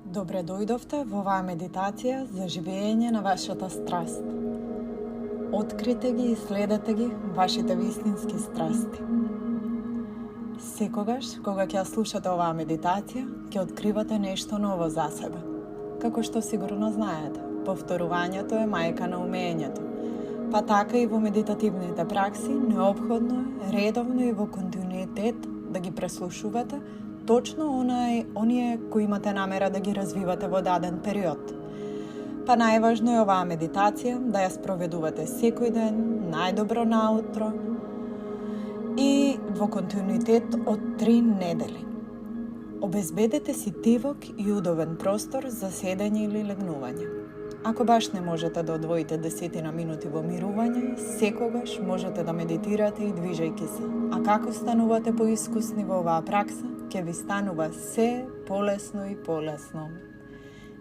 Добре дојдовте во оваа медитација за живење на вашата страст. Открите ги и следете ги вашите вистински страсти. Секогаш, кога ќе слушате оваа медитација, ќе откривате нешто ново за себе. Како што сигурно знаете, повторувањето е мајка на умењето. Па така и во медитативните пракси, неопходно е редовно и во континуитет да ги преслушувате точно оние кои имате намера да ги развивате во даден период. Па најважно е оваа медитација да ја спроведувате секој ден, најдобро наутро и во континуитет од 3 недели. Обезбедете си тивок и удобен простор за седење или легнување. Ако баш не можете да одвоите 10 минути во мирување, секогаш можете да медитирате и движејќи се. А како станувате поискусни во оваа пракса, ќе ви станува се полесно и полесно.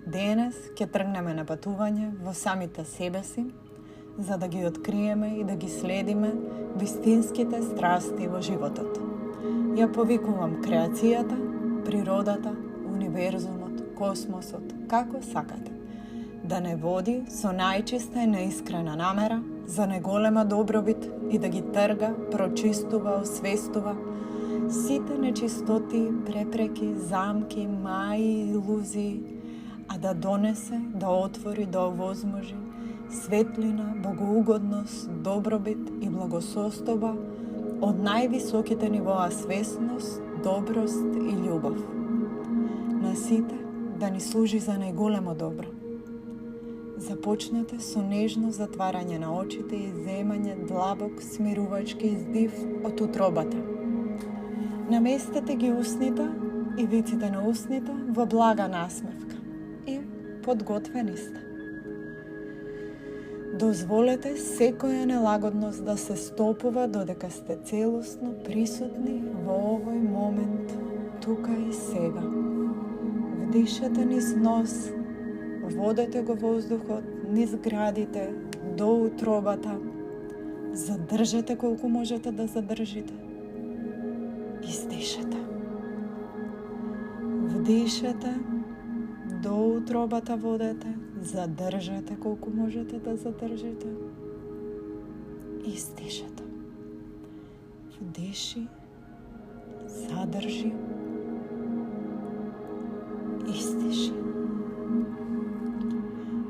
Денес ќе тргнеме на патување во самите себе си, за да ги откриеме и да ги следиме вистинските страсти во животот. Ја повикувам креацијата, природата, универзумот, космосот, како сакате, да не води со најчиста и неискрена намера за неголема добробит и да ги трга, прочистува, освестува сите нечистоти, препреки, замки, маи, илузии, а да донесе, да отвори, да овозможи светлина, богоугодност, добробит и благосостоба од највисоките нивоа свесност, доброст и љубов. На сите да ни служи за најголемо добро. Започнете со нежно затварање на очите и земање длабок, смирувачки издив од утробата. Наместете ги усните и виците на усните во блага насмевка и подготвени сте. Дозволете секоја нелагодност да се стопува додека сте целосно присутни во овој момент, тука и сега. Вдишете низ нос, водете го воздухот низ градите до утробата. Задржете колку можете да задржите. Издишете. Вдишете, до утробата водете, задржете колку можете да задржите. Издишете. Вдиши, задржи, издиши.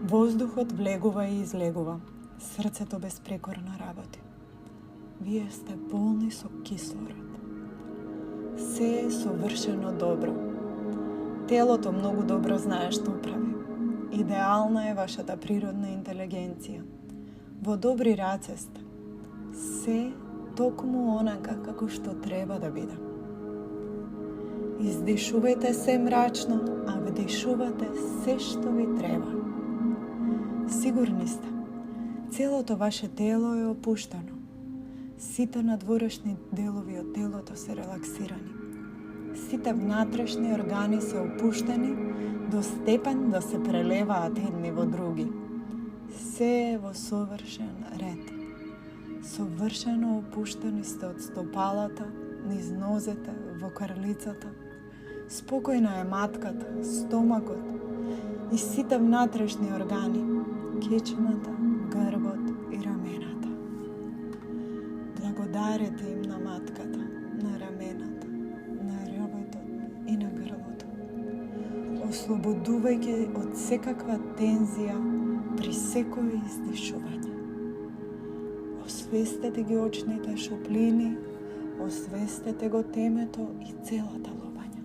Воздухот влегува и излегува. Срцето безпрекорно работи. Вие сте полни со кислород. Се е совршено добро. Телото многу добро знае што прави. Идеална е вашата природна интелигенција. Во добри раце сте. Се токму онака како што треба да биде. Издишувајте се мрачно, а вдишувате се што ви треба. Сигурни сте, целото ваше тело е опуштено. Сите надворешни делови од телото се релаксирани. Сите внатрешни органи се опуштени до степен да се прелеваат едни во други. Се е во совршен ред. Совршено опуштени сте од стопалата, низ нозете, во крлицата. Спокојна е матката, стомакот и сите внатрешни органи, кичмата, грбот и рамената. Благодарете им на матката, на рамената, на работот и на грлото. Ослободувајќи од секаква тензија при секој издишување. Освестете ги очните шуплини, освестете го темето и целата лобања.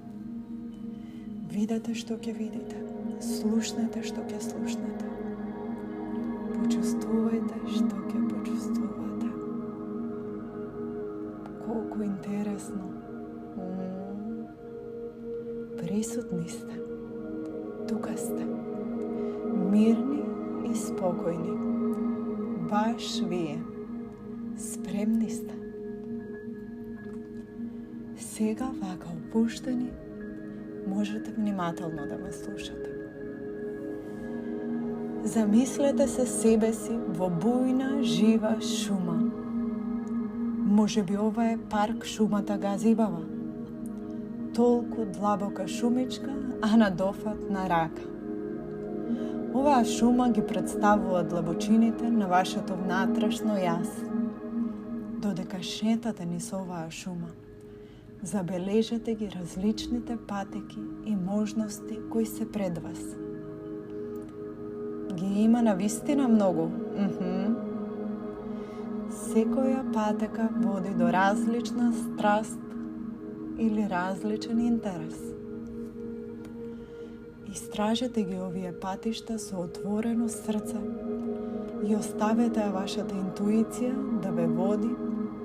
Видете што ќе видите, слушнете што ќе слушнете. Почувствувајте што ќе почувствувате. Колку интересно. Присутни сте. Тука сте. Мирни и спокојни. Баш вие. Спремни сте. Сега вака опуштени, можете внимателно да ме слушате. Замислете се себе си во бујна, жива шума. Може би ова е парк шумата Газибава. толку длабока шумичка, а на дофат на рака. Оваа шума ги представува длабочините на вашето внатрешно јас. Додека шетате низ оваа шума, забележете ги различните патеки и можности кои се пред вас. Ги има навистина многу. Секоја патека води до различна страст или различен интерес. Истражете ги овие патишта со отворено срце и оставете ја вашата интуиција да ве води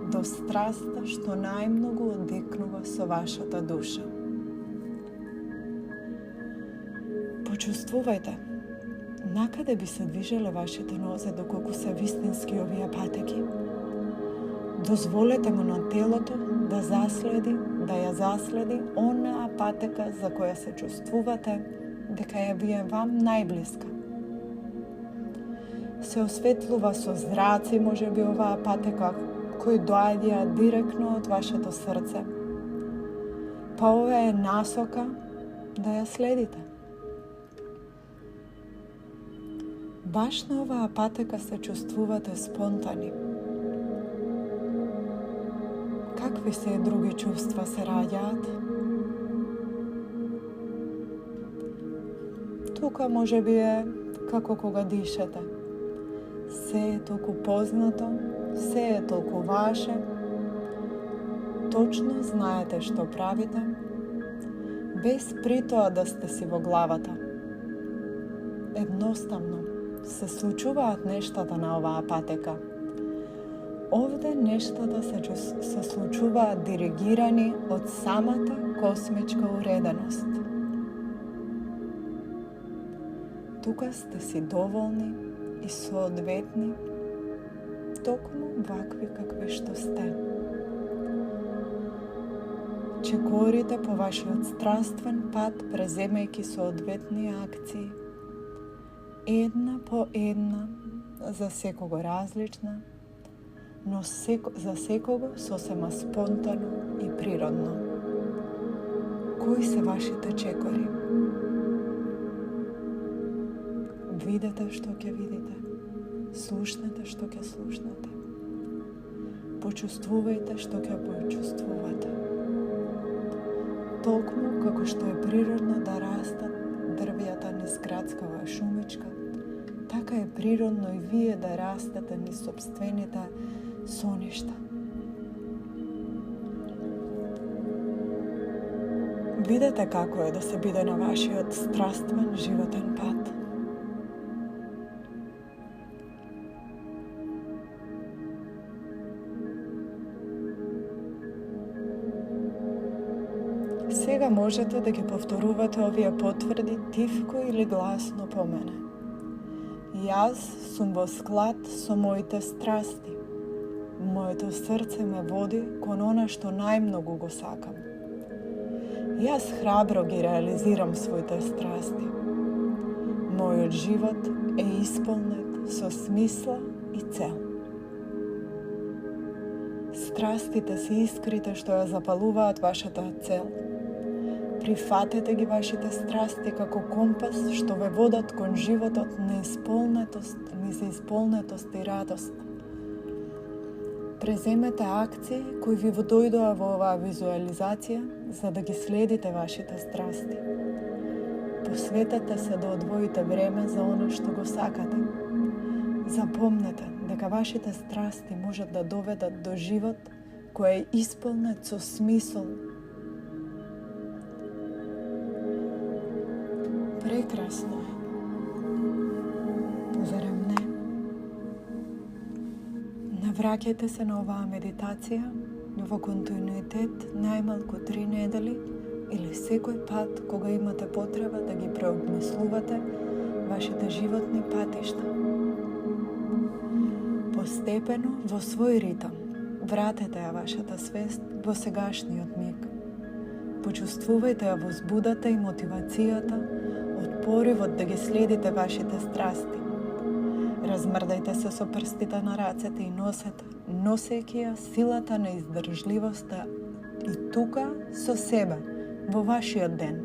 до страста што најмногу одекнува со вашата душа. Почувствувајте накаде би се движеле вашите нозе доколку се вистински овие патеки. Дозволете му на телото да ја заследи онаа патека за која се чувствувате дека ја ви е вам најблиска. Се осветлува со зраци можеби оваа патека кои доаѓа директно од вашето срце. Па ова е насока да ја следите. Баш на оваа патека се чувствувате спонтани. Какви се други чувства се раѓаат? Тука може би е како кога дишете. Се е толку познато, се е толку ваше. Точно знаете што правите, без при тоа да сте си во главата. Едноставно се случуваат нештата на оваа патека. Овде нештата се случуваат диригирани од самата космичка уреденост. Тука сте си доволни и соодветни, токму вакви какви што сте. Чекорите по вашиот страствен пат, преземајќи соодветни акции, една по една, за секого различна, но за секого сосема спонтано и природно. Кои се вашите чекори? Видете што ќе видите, слушнете што ќе слушнете, почувствувајте што ќе почувствувате. Толкому како што е природно да растат дрвјата низ градскава шумичка, така е природно и вие да растете низ сопствените соништа. Видете како е да се биде на вашиот страствен животен пат. Сега можете да ги повторувате овие потврди тивко или гласно по мене. Јас сум во склад со моите страсти. Моето срце ме води кон она што најмногу го сакам. Јас храбро ги реализирам своите страсти. Мојот живот е исполнет со смисла и цел. Страстите се искрите што ја запалуваат вашата цел. Прифатете ги вашите страсти како компас што ве водат кон животот низ исполнетост и радост. Преземете акции кои ви дојдоа во оваа визуализација за да ги следите вашите страсти. Посветете се да одвоите време за оно што го сакате. Запомнете дека вашите страсти можат да доведат до живот кој е исполнет со смисол. Прекрасно е. Зарем не? Навраќајте се на оваа медитација во континуитет најмалку 3 недели или секој пат кога имате потреба да ги преобмислувате вашите животни патишта. Постепено, во свој ритам, вратете ја вашата свест во сегашниот миг. Почувствувајте ја возбудата и мотивацијата од поривот да ги следите вашите страсти. Размрдајте се со прстите на рацете и носете, носејќи ја силата на издржливоста и тука со себе, во вашиот ден.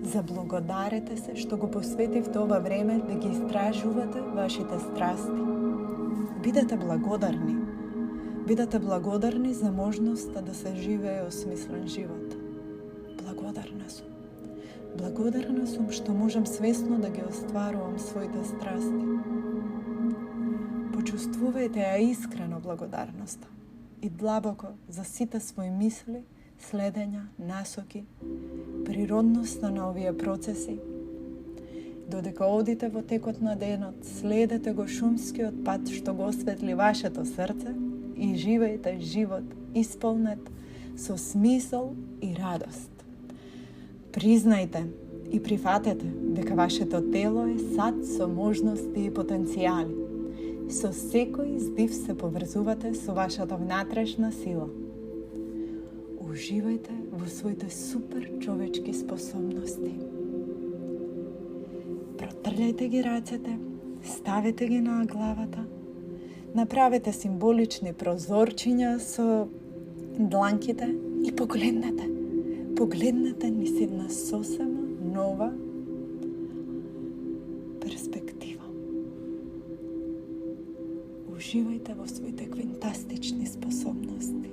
Заблагодарете се што го посветивте ова време да ги истражувате вашите страсти. Бидете благодарни. Бидете благодарни за можноста да се живее осмислен живот. Благодарна сум. Благодарна сум што можам свесно да ги остварувам своите страсти. Почувствувајте ја искрено благодарноста и длабоко за сите своји мисли, следења, насоки, природноста на овие процеси. Додека одите во текот на денот, следете го шумскиот пат што го осветли вашето срце и живејте живот исполнет со смисол и радост. Признајте и прифатете дека вашето тело е сад со можности и потенцијали. Со секој издив се поврзувате со вашата внатрешна сила. Уживајте во своите супер човечки способности. Протрљајте ги рацете, ставете ги на главата, направете символични прозорчиња со дланките и погледнете. Погледнете низ една сосема нова перспектива. Уживајте во своите фантастични способности.